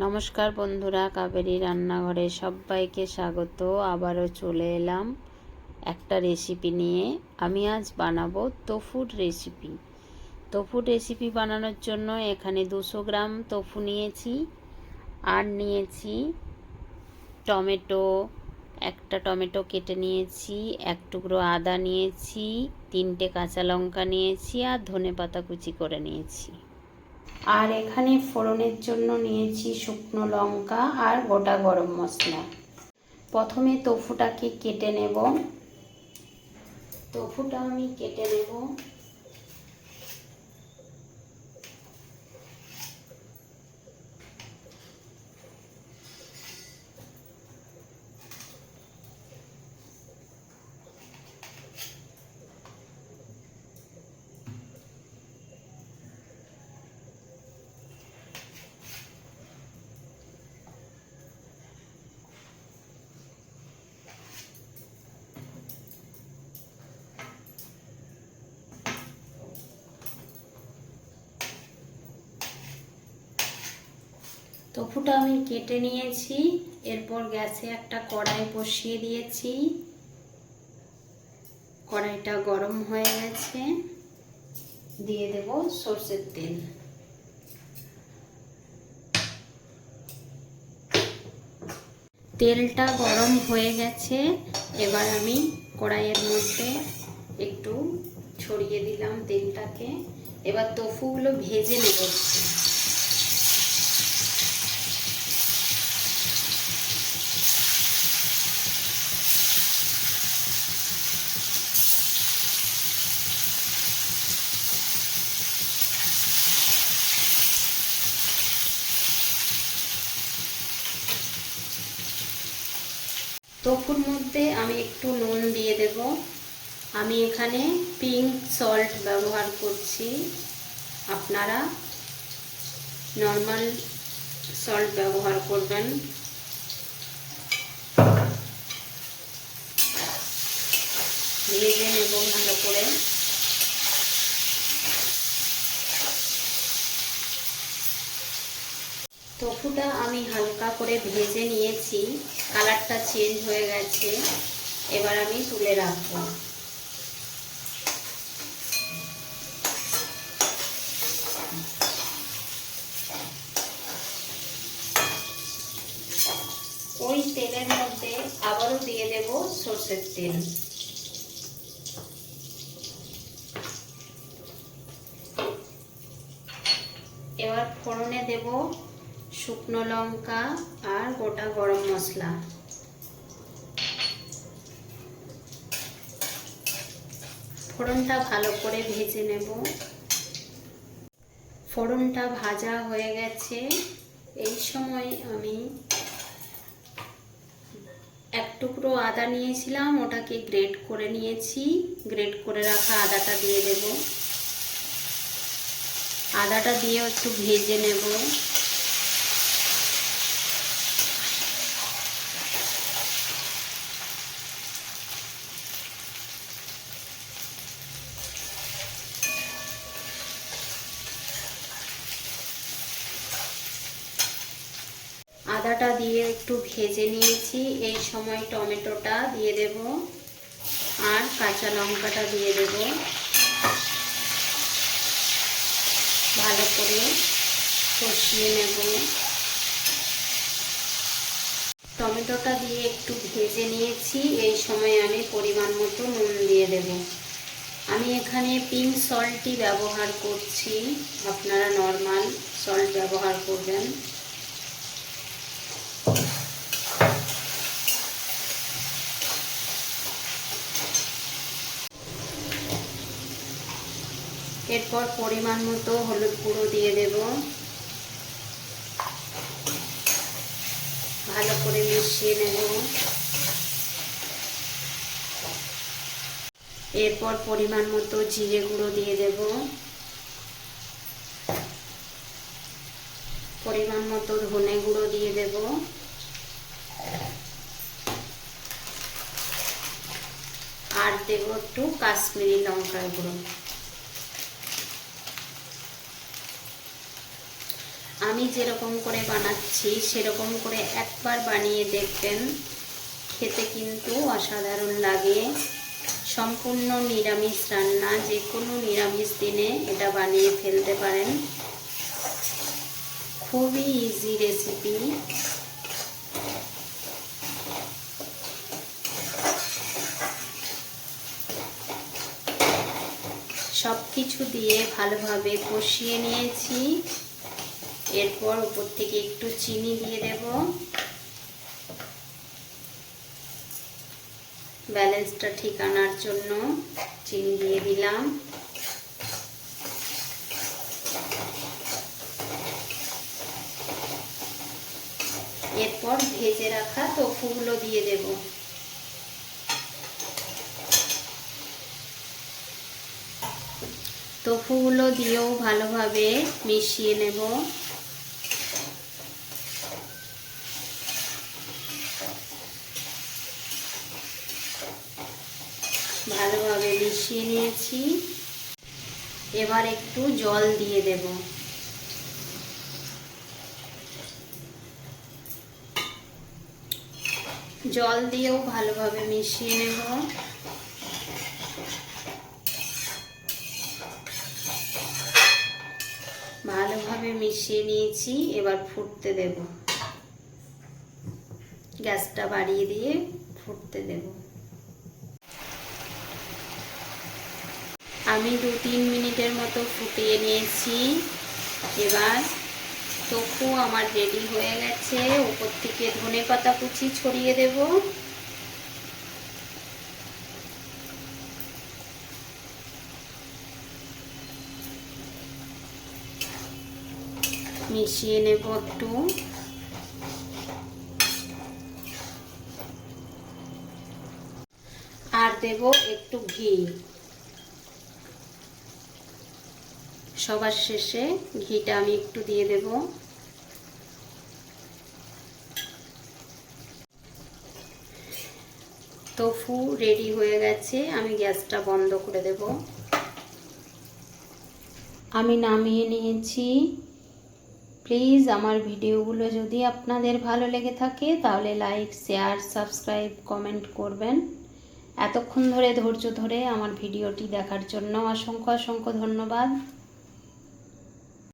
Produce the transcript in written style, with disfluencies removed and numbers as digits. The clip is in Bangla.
নমস্কার বন্ধুরা, কাবেরী রান্নাঘরে সবাইকে স্বাগত। আবারও চলে এলাম একটা রেসিপি নিয়ে। আমি আজ বানাবো তোফুর রেসিপি। তোফুর রেসিপি বানানোর জন্য এখানে 200 গ্রাম তোফু নিয়েছি, আর নিয়েছি টমেটো, একটা টমেটো কেটে নিয়েছি, এক টুকরো আদা নিয়েছি, 3টে কাঁচা লঙ্কা নিয়েছি, আর ধনেপাতা কুচি করে নিয়েছি। আর এখানে ফোড়নের জন্য নিয়েছি শুকনো লঙ্কা আর গোটা গরম মশলা। প্রথমে তোফুটাকে কেটে নেব। তোফুটা আমি কেটে নেব। তোফুটা আমি কেটে নিয়েছি। এরপর গ্যাসে একটা কড়াই বসিয়ে দিয়েছি। কড়াইটা গরম হয়ে গেছে, দিয়ে দেব সরষের তেল। তেলটা গরম হয়ে গেছে, এবার আমি কড়াইয়ের মধ্যে একটু ছড়িয়ে দিলাম তেলটাকে। এবার তোফুগুলো ভেজে নেব। তোফুর মধ্যে আমি একটু নুন দিয়ে দেব। আমি এখানে পিঙ্ক সল্ট ব্যবহার করছি, আপনারা নর্মাল সল্ট ব্যবহার করবেন। ভেজে নেব ভালো করে। তোফুটা আমি হালকা করে ভেজে নিয়েছি, কালারটা চেঞ্জ হয়ে গেছে। এবার আমি তুলে রাখবো। ওই তেলের মধ্যে আবারও দিয়ে দেব সরষের তেল। এবার ফোড়নে দেব শুকনো লঙ্কা আর গোটা গরম মশলা। ফোড়নটা ভালো করে ভেজে নেব। ফোড়নটা ভাজা হয়ে গেছে। এই সময় আমি এক টুকরো আদা নিয়েছিলাম, ওটাকে গ্রেট করে নিয়েছি। গ্রেট করে রাখা আদাটা দিয়ে দেব। আদাটা দিয়ে একটু ভেজে নেব। আদাটা দিয়ে একটু ভেজে নিয়েছি। এই সময় টমেটোটা দিয়ে দেব আর কাঁচা লঙ্কাটা দিয়ে দেব। ভালো করে কষিয়ে নেব। টমেটোটা দিয়ে একটু ভেজে নিয়েছি। এই সময় আমি পরিমাণ মতো নুন দিয়ে দেব। আমি এখানে পিঙ্ক সল্টই ব্যবহার করছি, আপনারা নর্মাল সল্ট ব্যবহার করবেন। এরপর পরিমাণ মতো হলুদ গুঁড়ো দিয়ে দেব। ভালো করে মিশিয়ে নেব। এরপর পরিমাণ মতো জিরে গুঁড়ো দিয়ে দেব। পরিমাণ মতো ধনে গুঁড়ো দিয়ে দেব। আর দেব একটু কাশ্মীরি লঙ্কার গুঁড়ো। আমি যেরকম করে বানাচ্ছি সেরকম করে একবার বানিয়ে দেখবেন, খেতে কিন্তু অসাধারণ লাগে। সম্পূর্ণ নিরামিষ রান্না, যে কোনো নিরামিষ দিনে এটা বানিয়ে ফেলতে পারেন। খুবই ইজি রেসিপি। সব কিছু দিয়ে ভালোভাবে কষিয়ে নিয়েছি। এরপর উপর থেকে একটু চিনি দিয়ে দেব, ব্যালেন্সটা ঠিক আনার জন্য চিনি দিয়ে দিলাম। এরপর ভেজে রাখা টোফুগুলো দিয়ে দেব। টোফুগুলো দিয়েও ভালোভাবে মিশিয়ে নেব। ভালোভাবে মিশিয়ে নিয়েছি। এবার একটু জল দিয়ে দেব। জল দিয়েও ভালোভাবে মিশিয়ে নেব। ভালোভাবে মিশিয়ে নিয়েছি। এবার ফুটতে দেব। গ্যাসটা বাড়িয়ে দিয়ে ফুটতে দেব। আমি 2-3 মিনিটের মতো ফুটিয়ে নিয়েছি। এবার টোফু আমার রেডি হয়ে গেছে। উপর থেকে ধনেপাতা কুচি ছড়িয়ে দেব। মিশিয়ে নেব একটু। আর দেব একটু ঘি। সবার শেষে ঘিটা আমি একটু দিয়ে দেব। টোফু রেডি হয়ে গেছে। আমি গ্যাসটা বন্ধ করে দেব। আমি নামিয়ে নিয়েছি। প্লিজ আমার ভিডিওগুলো যদি আপনাদের ভালো লেগে থাকে তাহলে লাইক, শেয়ার, সাবস্ক্রাইব, কমেন্ট করবেন। এতক্ষণ ধরে ধৈর্য ধরে আমার ভিডিওটি দেখার জন্য অসংখ্য অসংখ্য ধন্যবাদ।